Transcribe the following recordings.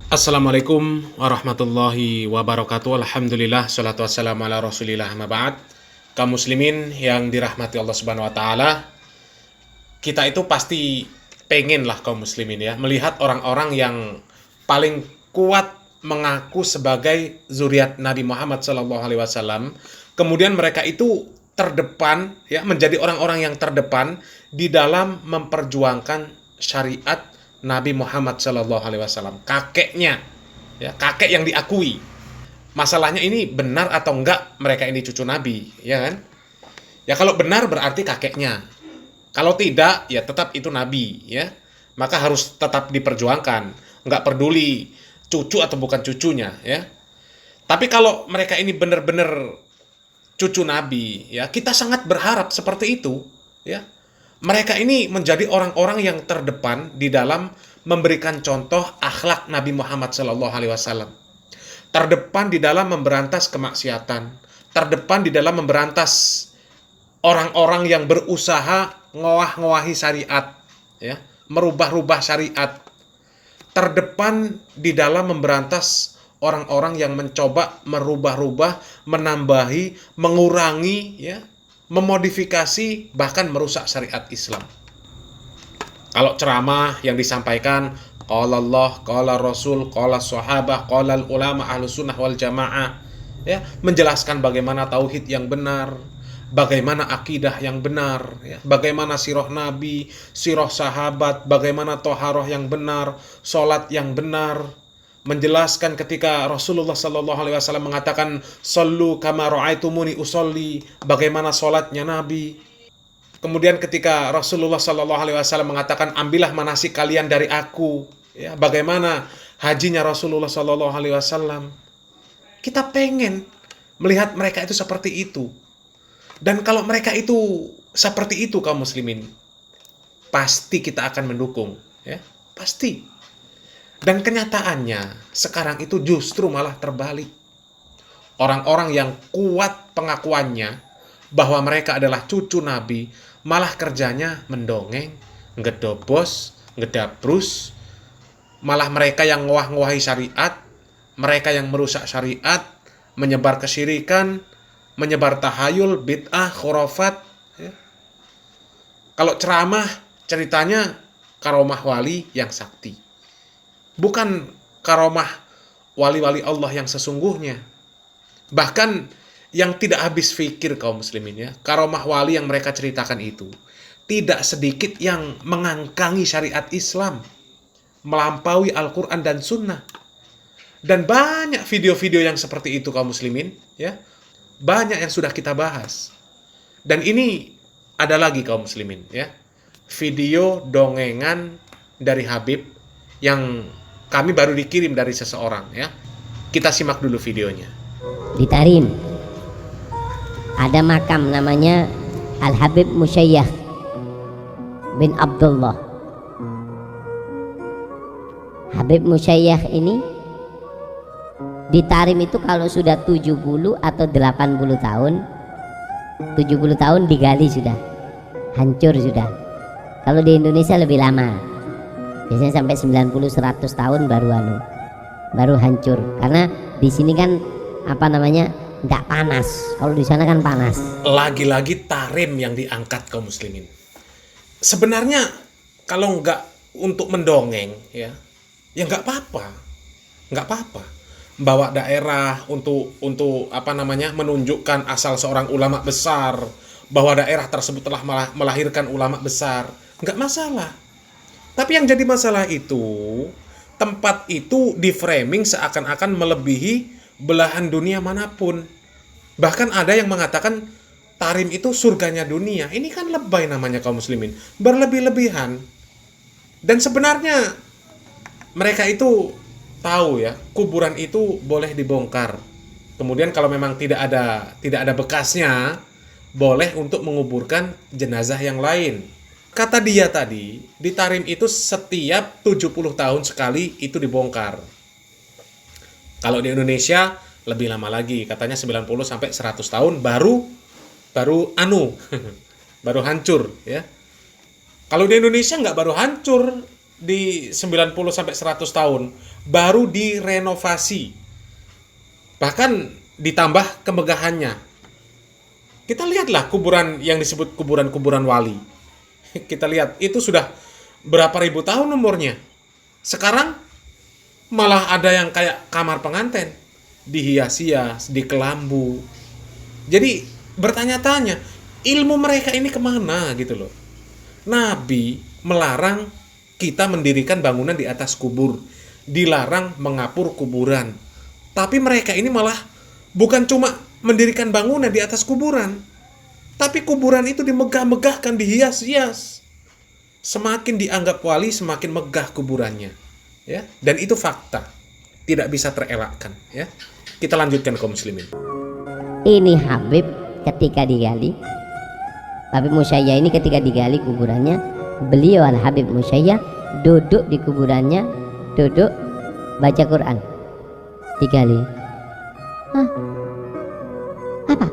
Assalamualaikum warahmatullahi wabarakatuh. Alhamdulillah, salatu wassalamu ala rasulillah, amma ba'd. Kaum muslimin yang dirahmati Allah subhanahu wa ta'ala, kita itu pasti pengen lah kaum muslimin ya, melihat orang-orang yang paling kuat mengaku sebagai zuriat Nabi Muhammad SAW. Kemudian mereka itu terdepan ya, menjadi orang-orang yang terdepan di dalam memperjuangkan syariat Nabi Muhammad SAW, kakeknya, ya, kakek yang diakui. Masalahnya ini benar atau enggak mereka ini cucu Nabi, ya kan? Ya kalau benar berarti kakeknya. Kalau tidak, ya tetap itu Nabi, ya. Maka harus tetap diperjuangkan, enggak peduli cucu atau bukan cucunya, ya. Tapi kalau mereka ini benar-benar cucu Nabi, ya kita sangat berharap seperti itu, ya. Mereka ini menjadi orang-orang yang terdepan di dalam memberikan contoh akhlak Nabi Muhammad SAW. Terdepan di dalam memberantas kemaksiatan. Terdepan di dalam memberantas orang-orang yang berusaha ngowah-ngowahi syariat, ya, merubah-rubah syariat. Terdepan di dalam memberantas orang-orang yang mencoba merubah-rubah, menambahi, mengurangi, ya, memodifikasi, bahkan merusak syariat Islam. Kalau ceramah yang disampaikan qala Allah, qala Rasul, qala sahabah, qala ulama ahlus sunnah wal jamaah, ya, menjelaskan bagaimana tauhid yang benar, bagaimana akidah yang benar, ya, bagaimana sirah Nabi, sirah sahabat, bagaimana toharoh yang benar, sholat yang benar, menjelaskan ketika Rasulullah SAW mengatakan sallu kama ra'aitumuni usolli, bagaimana sholatnya Nabi. Kemudian ketika Rasulullah SAW mengatakan ambillah manasik kalian dari aku, ya, bagaimana hajinya Rasulullah SAW. Kita pengen melihat mereka itu seperti itu. Dan kalau mereka itu seperti itu kaum muslimin, pasti kita akan mendukung, ya, pasti. Dan kenyataannya sekarang itu justru malah terbalik. Orang-orang yang kuat pengakuannya bahwa mereka adalah cucu Nabi, malah kerjanya mendongeng, ngedobos, ngedabrus. Malah mereka yang ngowah-ngowahi syariat, mereka yang merusak syariat, menyebar kesyirikan, menyebar tahayul, bid'ah, khurafat, ya. Kalau ceramah ceritanya karomah wali yang sakti, bukan karomah wali-wali Allah yang sesungguhnya. Bahkan yang tidak habis fikir kaum muslimin, ya, karomah wali yang mereka ceritakan itu tidak sedikit yang mengangkangi syariat Islam, melampaui Al-Quran dan Sunnah. Dan banyak video-video yang seperti itu kaum muslimin, ya, banyak yang sudah kita bahas. Dan ini ada lagi kaum muslimin, ya, video dongengan dari Habib yang kami baru dikirim dari seseorang, ya. Kita simak dulu videonya. Di Tarim ada makam namanya Al-Habib Musyayyah bin Abdullah. Habib Musyayyah ini di Tarim itu kalau sudah 70 atau 80 tahun, 70 tahun digali sudah, hancur sudah. Kalau di Indonesia lebih lama, biasanya sampai 90-100 tahun baru hancur, karena di sini kan nggak panas. Kalau di sana kan panas. Lagi-lagi Tarim yang diangkat kaum muslimin. Sebenarnya kalau nggak untuk mendongeng, ya nggak apa-apa. Bawa daerah untuk menunjukkan asal seorang ulama besar, bahwa daerah tersebut telah melahirkan ulama besar, nggak masalah. Tapi yang jadi masalah itu, tempat itu di-framing seakan-akan melebihi belahan dunia manapun. Bahkan ada yang mengatakan Tarim itu surganya dunia. Ini kan lebay namanya kaum muslimin, berlebih-lebihan. Dan sebenarnya mereka itu tahu, ya, kuburan itu boleh dibongkar. Kemudian kalau memang tidak ada bekasnya, boleh untuk menguburkan jenazah yang lain. Kata dia tadi, di Tarim itu setiap 70 tahun sekali itu dibongkar. Kalau di Indonesia lebih lama lagi, katanya 90 sampai 100 tahun baru baru hancur, ya. Kalau di Indonesia nggak baru hancur, di 90 sampai 100 tahun baru direnovasi. Bahkan ditambah kemegahannya. Kita lihatlah kuburan yang disebut kuburan-kuburan wali. Kita lihat itu sudah berapa ribu tahun umurnya. Sekarang malah ada yang kayak kamar pengantin, dihias-hias, dikelambu. Jadi bertanya-tanya, ilmu mereka ini kemana gitu loh. Nabi melarang kita mendirikan bangunan di atas kubur, dilarang mengapur kuburan. Tapi mereka ini malah bukan cuma mendirikan bangunan di atas kuburan, tapi kuburan itu dimegah-megahkan, dihias-hias. Semakin dianggap wali, semakin megah kuburannya, ya. Dan itu fakta, tidak bisa terelakkan, ya. Kita lanjutkan kaum muslimin. Ini Habib ketika digali, Habib Musayyah ini ketika digali kuburannya, beliau Al Habib Musayyah duduk di kuburannya, duduk baca Quran, digali. Hah? Apa?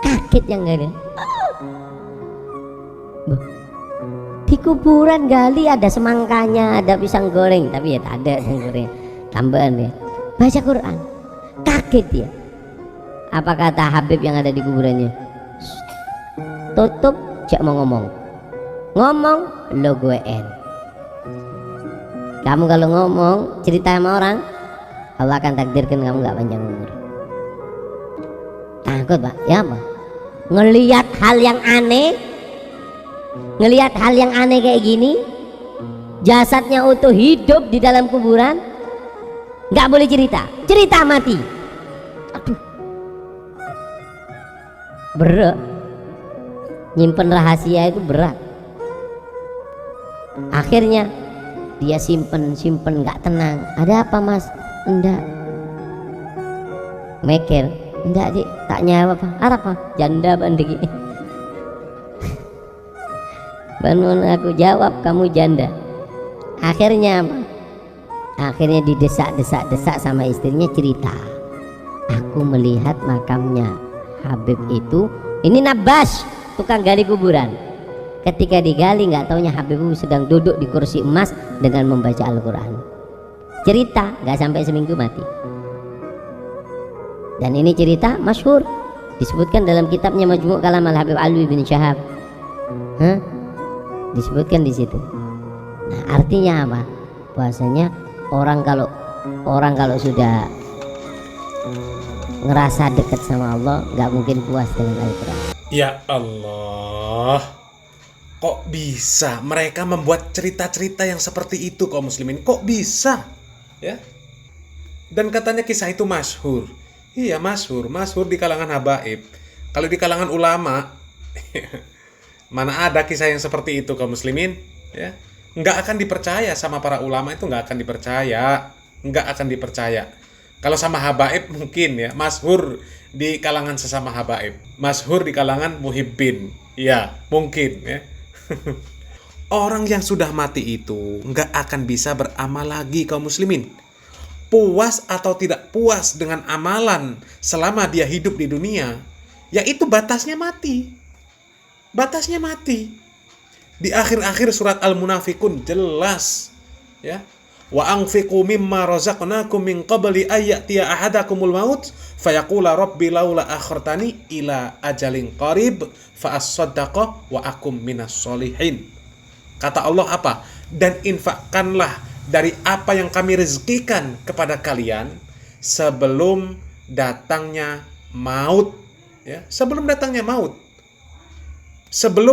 Kaget yang gali. Di kuburan gali ada semangkanya, ada pisang goreng, tapi ya tak ada pisang goreng, tambahan ya. Baca Quran, kaget ya. Apa kata Habib yang ada di kuburannya? Tutup, jak mau ngomong lo gue en. Kamu kalau ngomong cerita sama orang, Allah akan takdirkan kamu gak panjang umur. Takut pak, ya apa? Ngelihat hal yang aneh, kayak gini, jasadnya utuh hidup di dalam kuburan, nggak boleh cerita mati. Aduh, berat, nyimpen rahasia itu berat. Akhirnya dia simpen nggak tenang. Ada apa mas? Enggak. Mikir, enggak dik, tak nyawa apa? Apa? Janda bandegi. Bangun aku jawab kamu janda. Akhirnya apa? Akhirnya didesak sama istrinya, cerita. Aku melihat makamnya Habib itu. Ini Nabas, tukang gali kuburan. Ketika digali nggak taunya Habib sedang duduk di kursi emas dengan membaca Al-Quran. Cerita, nggak sampai seminggu mati. Dan ini cerita masyhur, disebutkan dalam kitabnya Majmu' Kalam Al-Habib Alwi bin Syahab. Disebutkan di situ. Nah, artinya apa? Bahwasanya orang kalau sudah ngerasa dekat sama Allah, nggak mungkin puas dengan Al-Quran. Ya Allah, kok bisa mereka membuat cerita-cerita yang seperti itu kaum muslimin? Kok bisa? Ya. Dan katanya kisah itu masyhur. Iya, masyhur di kalangan habaib. Kalau di kalangan ulama mana ada kisah yang seperti itu kaum muslimin, ya. Nggak akan dipercaya sama para ulama, itu nggak akan dipercaya. Kalau sama habaib mungkin ya, masyhur di kalangan sesama habaib, masyhur di kalangan muhibbin, ya mungkin ya. Orang yang sudah mati itu nggak akan bisa beramal lagi kaum muslimin. Puas atau tidak puas dengan amalan selama dia hidup di dunia, yaitu batasnya mati. Di akhir-akhir surat Al-Munafikun jelas, ya. Wa anfiqu mimma razaqnakum min qabli ayyatiya ahadakumul maut fayaqula rabbi laula akhartani ila ajalin qarib fa as-saddaqa wa akum minas solihin. Kata Allah apa? Dan infakkanlah dari apa yang kami rezekikan kepada kalian sebelum datangnya maut, ya, sebelum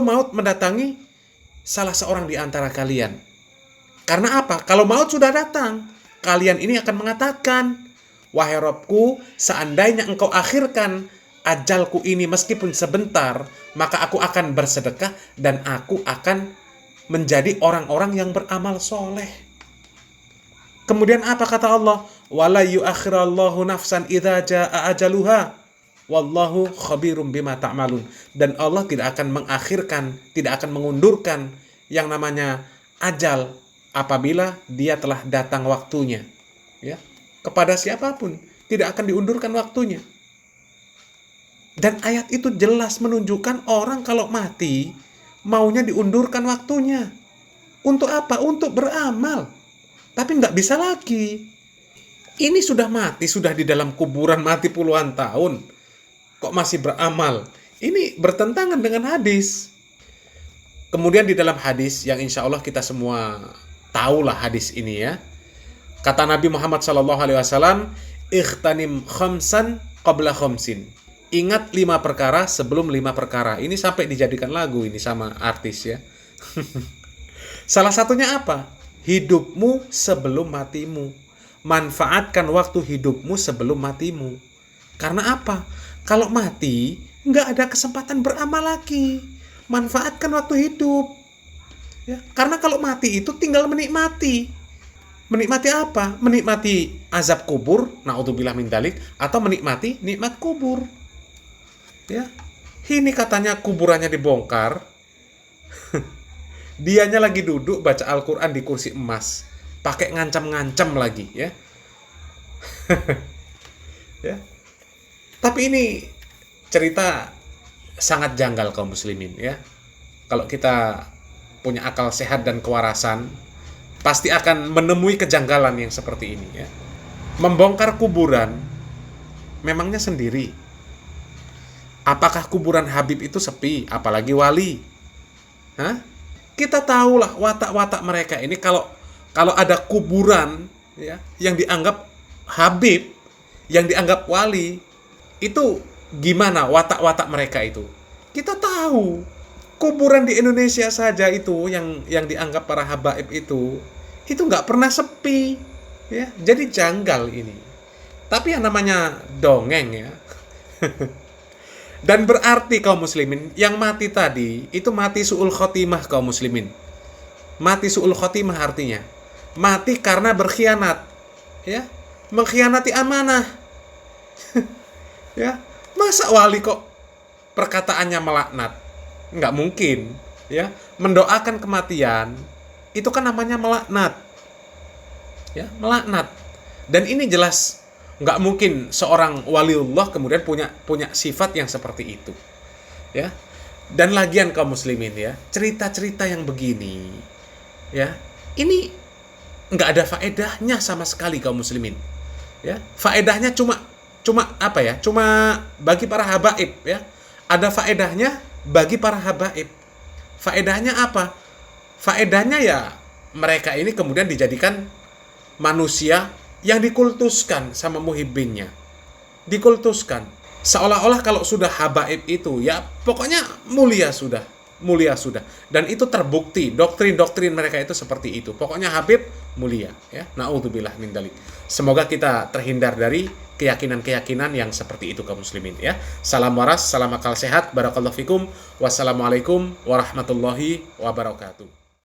maut mendatangi salah seorang di antara kalian. Karena apa? Kalau maut sudah datang, kalian ini akan mengatakan, wahai Rabbku, seandainya engkau akhirkan ajalku ini meskipun sebentar, maka aku akan bersedekah dan aku akan menjadi orang-orang yang beramal soleh. Kemudian apa kata Allah? Wala yu'akhirallahu nafsan idza jaa ajaluha wallahu khabirum bima ta'malun. Dan Allah tidak akan mengakhirkan, tidak akan mengundurkan yang namanya ajal apabila dia telah datang waktunya. Ya, kepada siapapun tidak akan diundurkan waktunya. Dan ayat itu jelas menunjukkan orang kalau mati maunya diundurkan waktunya. Untuk apa? Untuk beramal. Tapi nggak bisa lagi. Ini sudah mati, sudah di dalam kuburan, mati puluhan tahun. Kok masih beramal? Ini bertentangan dengan hadis. Kemudian di dalam hadis yang insya Allah kita semua tahulah hadis ini ya. Kata Nabi Muhammad SAW, ikhtanim khamsan qabla khamsin. Ingat 5 perkara sebelum 5 perkara. Ini sampai dijadikan lagu ini sama artis ya. Salah satunya apa? Hidupmu sebelum matimu. Manfaatkan waktu hidupmu sebelum matimu. Karena apa? Kalau mati, nggak ada kesempatan beramal lagi. Manfaatkan waktu hidup. Ya, karena kalau mati itu tinggal menikmati. Menikmati apa? Menikmati azab kubur, naudzubillah min dzalik, atau menikmati nikmat kubur. Ya. Ini katanya kuburannya dibongkar. Dianya lagi duduk baca Al-Quran di kursi emas, pakai ngancam-ngancam lagi ya. Ya. Tapi ini cerita sangat janggal kaum muslimin ya. Kalau kita punya akal sehat dan kewarasan, pasti akan menemui kejanggalan yang seperti ini ya. Membongkar kuburan memangnya sendiri. Apakah kuburan Habib itu sepi, apalagi wali? Hah? Kita tahulah watak-watak mereka ini kalau ada kuburan ya yang dianggap Habib, yang dianggap wali, itu gimana watak-watak mereka itu? Kita tahu. Kuburan di Indonesia saja itu yang dianggap para habaib itu nggak pernah sepi ya. Jadi janggal ini. Tapi yang namanya dongeng ya. Dan berarti kaum muslimin, yang mati tadi itu mati su'ul khotimah kaum muslimin. Mati su'ul khotimah artinya mati karena berkhianat. Ya, mengkhianati amanah. Ya, masa wali kok perkataannya melaknat? Nggak mungkin, ya. Mendoakan kematian itu kan namanya melaknat. Ya, melaknat. Dan ini jelas nggak mungkin seorang waliullah kemudian punya sifat yang seperti itu, ya. Dan lagian kaum muslimin ya, cerita-cerita yang begini, ya, ini nggak ada faedahnya sama sekali kaum muslimin, ya. Faedahnya cuma apa ya? Cuma bagi para habaib, ya. Ada faedahnya bagi para habaib. Faedahnya apa? Faedahnya ya mereka ini kemudian dijadikan manusia yang dikultuskan sama muhibbinnya. Dikultuskan. Seolah-olah kalau sudah habaib itu, ya pokoknya mulia sudah. Dan itu terbukti, doktrin-doktrin mereka itu seperti itu. Pokoknya Habib mulia. Ya. Na'udzubillah min dzalik. Semoga kita terhindar dari keyakinan-keyakinan yang seperti itu kaum muslimin. Ya. Salam waras, salam akal sehat. Barakallahu fikum. Wassalamualaikum warahmatullahi wabarakatuh.